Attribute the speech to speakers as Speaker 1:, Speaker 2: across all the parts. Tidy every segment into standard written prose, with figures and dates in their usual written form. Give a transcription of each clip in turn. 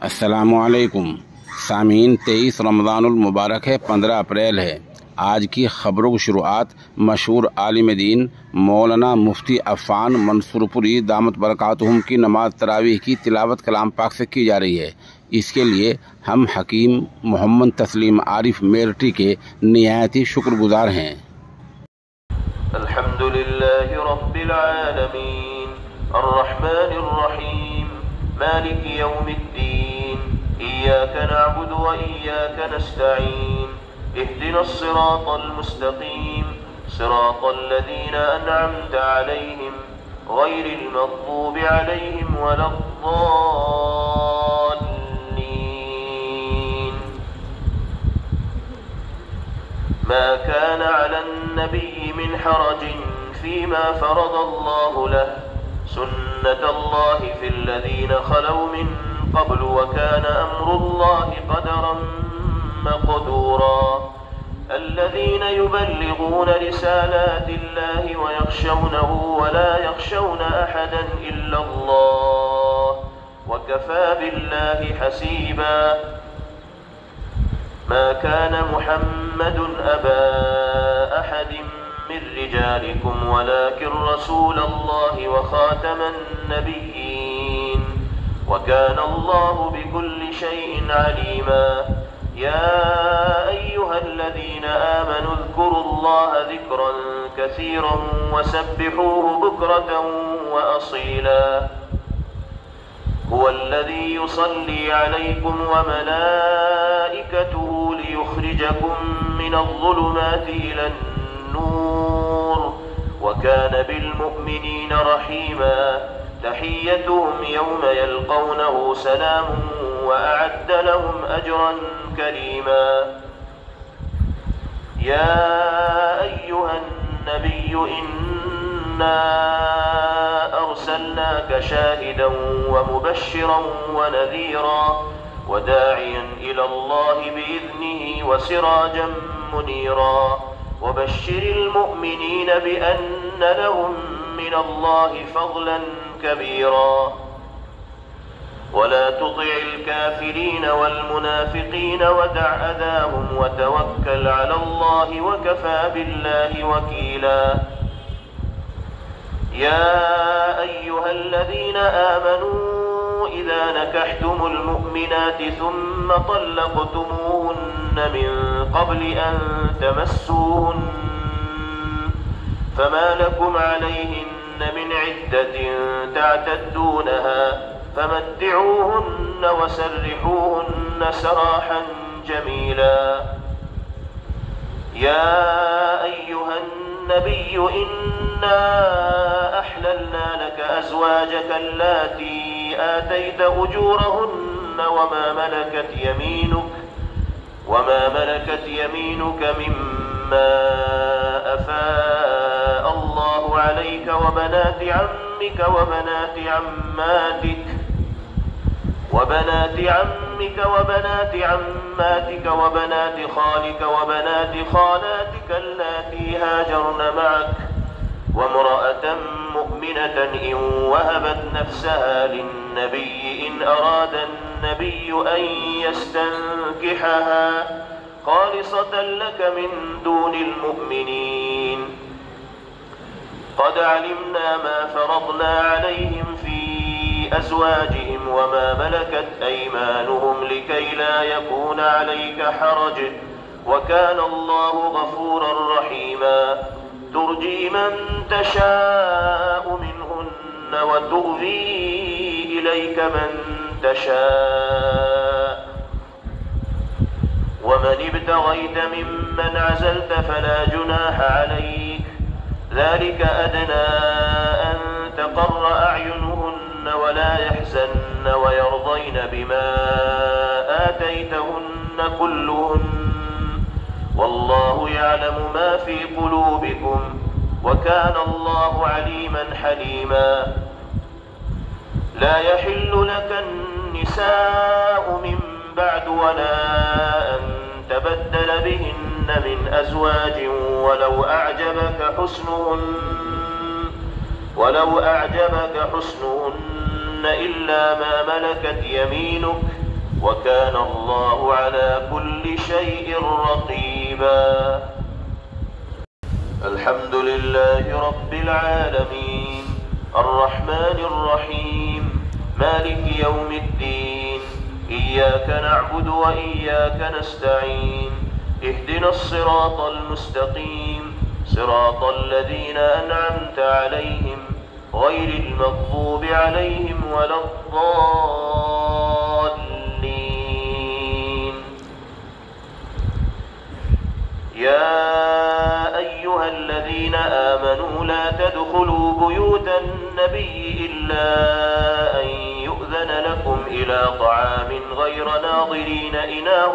Speaker 1: अस्सलामुअलैकुम सामीन, 23 रमज़ानुल मुबारक है, 15 अप्रैल है। आज की खबरों की शुरुआत मशहूर आलिम दीन मौलाना मुफ्ती अफ़ान मंसूरपुरी दामत बरकातुहुम की नमाज तरावीह की तिलावत कलाम पाक से की जा रही है। इसके लिए हम हकीम मोहम्मद तस्लीम आरिफ मेरठी के निहायत ही शुक्रगुजार हैं।
Speaker 2: अल्हम्दुलिल्लाहि रब्बिल आलमीन अर्रहमानिर रहीम मालिकि यौमिद्दीन इय्याका नअबुदु व इय्याका नस्तईन इहदिनस सिरातल मुस्तकीम सिरातल लज़ीना अनअमता अलैहिम गैरिल मग़्दूबि अलैहिम वलद्दाल्लीन। मा काना अलन नबिय्यि मिन हरजिन फीमा फ़रज़ल्लाहु लहु सुन्नतल्लाहि फ़िल्लज़ीना ख़लौ मिन क़ब्लु व काना अम्रुल्लाहि क़दरन मक़दूरा। الذين يبلغون رسالات الله ويخشونه ولا يخشون أحدا إلا الله وكفى بالله حسيبا. ما كان محمد أبا أحد من رجالكم ولكن رسول الله وخاتم النبيين وكان الله بكل شيء عليما. يا أيها الذين آمنوا اذكروا الله ذكرا كثيرا وسبحوه بكرة وأصيلا. هو الذي يصلي عليكم وملائكته ليخرجكم من الظلمات إلى النور وكان بالمؤمنين رحيما. تحيتهم يوم يلقونه سلام وأعد لهم أجرا كريما. يا أيها النبي إنا أرسلناك شاهدا ومبشرا ونذيرا وداعيا إلى الله بإذنه وسراجا منيرا. وبشر المؤمنين بأن لهم من الله فضلا كبيرا. ولا تطع الكافرين والمنافقين ودع أذاهم وتوكل على الله وكفى بالله وكيلا. يا أيها الذين آمنوا إذا نكحتم المؤمنات ثم طلقتموهن من قبل أن تمسوهن فما لكم عليهن من عدة تعتدونها فمتعوهن وسرحوهن سراحا جميلا. يا أيها النبي إنا أحللنا لك أزواجك اللاتي آتيت أجورهن وما ملكت يمينك مما أفاء الله عليك وبنات عمك وبنات عماتك وبنات خالك وبنات خالاتك اللاتي هاجرن معك وامرأة مؤمنة إن وهبت نفسها للنبي إن أراد النبي أن يستنكحها خالصة لك من دون المؤمنين. قد علمنا ما فرضنا عليهم في أزواجهم وما ملكت أيمانهم لكي لا يكون عليك حرج وكان الله غفورا رحيما. ترجي من تشاء منهن وتؤوي إليك من تشاء ومن ابتغيت ممن عزلت فلا جناح عليك. ذلك أدنى أن تقر أعينهن ولا يحزن ويرضين بما آتيتهن كلهن والله يعلم ما في قلوبكم وكان الله عليما حليما. لا يحل لك النساء من بعد ولا أن تبدل بهن من أزواج ولو أعجبك حسنهن إلا ما ملكت يمينك وكان الله على كل شيء رقيبا. الحمد لله رب العالمين الرحمن الرحيم مالك يوم الدين إياك نعبد وإياك نستعين اهدنا الصراط المستقيم صراط الذين أنعمت عليهم غير المغضوب عليهم ولا الضالين. يا أيها الذين آمنوا لا تدخلوا بيوت النبي إلا أن يؤذن لكم إلى طعام غير ناظرين إناه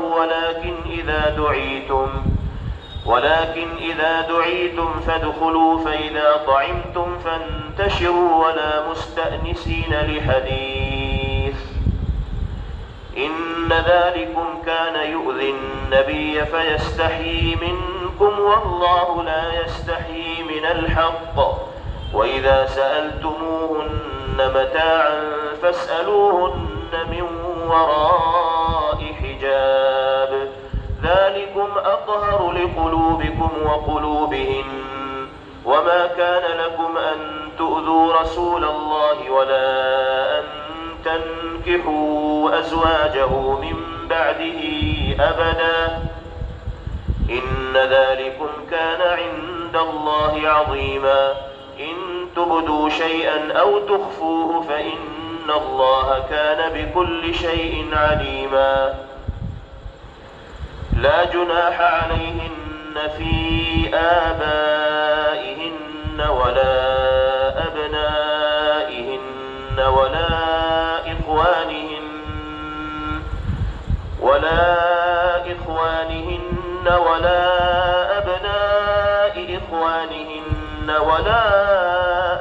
Speaker 2: ولكن إذا دعيتم فادخلوا فإذا طعمتم فانتشروا ولا مستأنسين لحديث إن ذلكم كان يؤذي النبي فيستحيي منكم والله لا يستحيي من الحق وإذا سألتموهن متاعا فاسألوهن من وراء حجاب ذلكم أطهر لقلوبكم وقلوبهن وما كان لكم أن تؤذوا رسول الله ولا أن تنكحوا أزواجه من بعده أبدا إن ذلكم كان عند الله عظيما. إن تبدوا شيئا أو تخفوه فإن الله كان بكل شيء عليما. لا جناح عليهن في آبائهن ولا أبنائهن ولا إخوانهن ولا أبناء إخوانهن ولا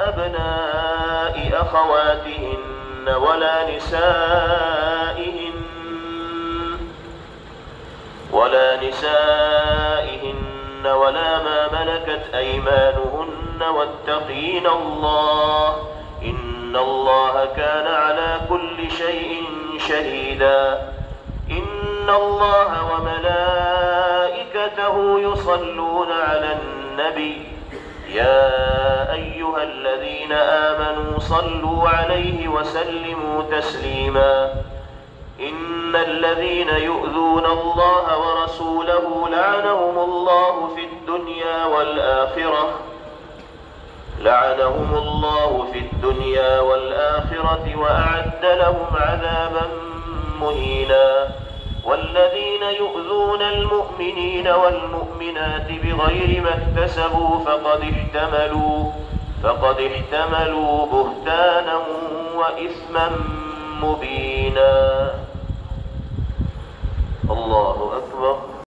Speaker 2: أبناء أخواتهن ولا نسائهن ولا ما ملكت أيمانهن واتقين الله إن الله كان على كل شيء شهيدا. إن الله وملائكته يصلون على النبي يا أيها الذين آمنوا صلوا عليه وسلموا تسليما. إن الذين يؤذون الله ورسوله لعنهم الله في الدنيا والآخرة وأعد لهم عذابا مهينا. والذين يؤذون المؤمنين والمؤمنات بغير ما اكتسبوا فقد احتملوا بهتانا وإثما مبينا.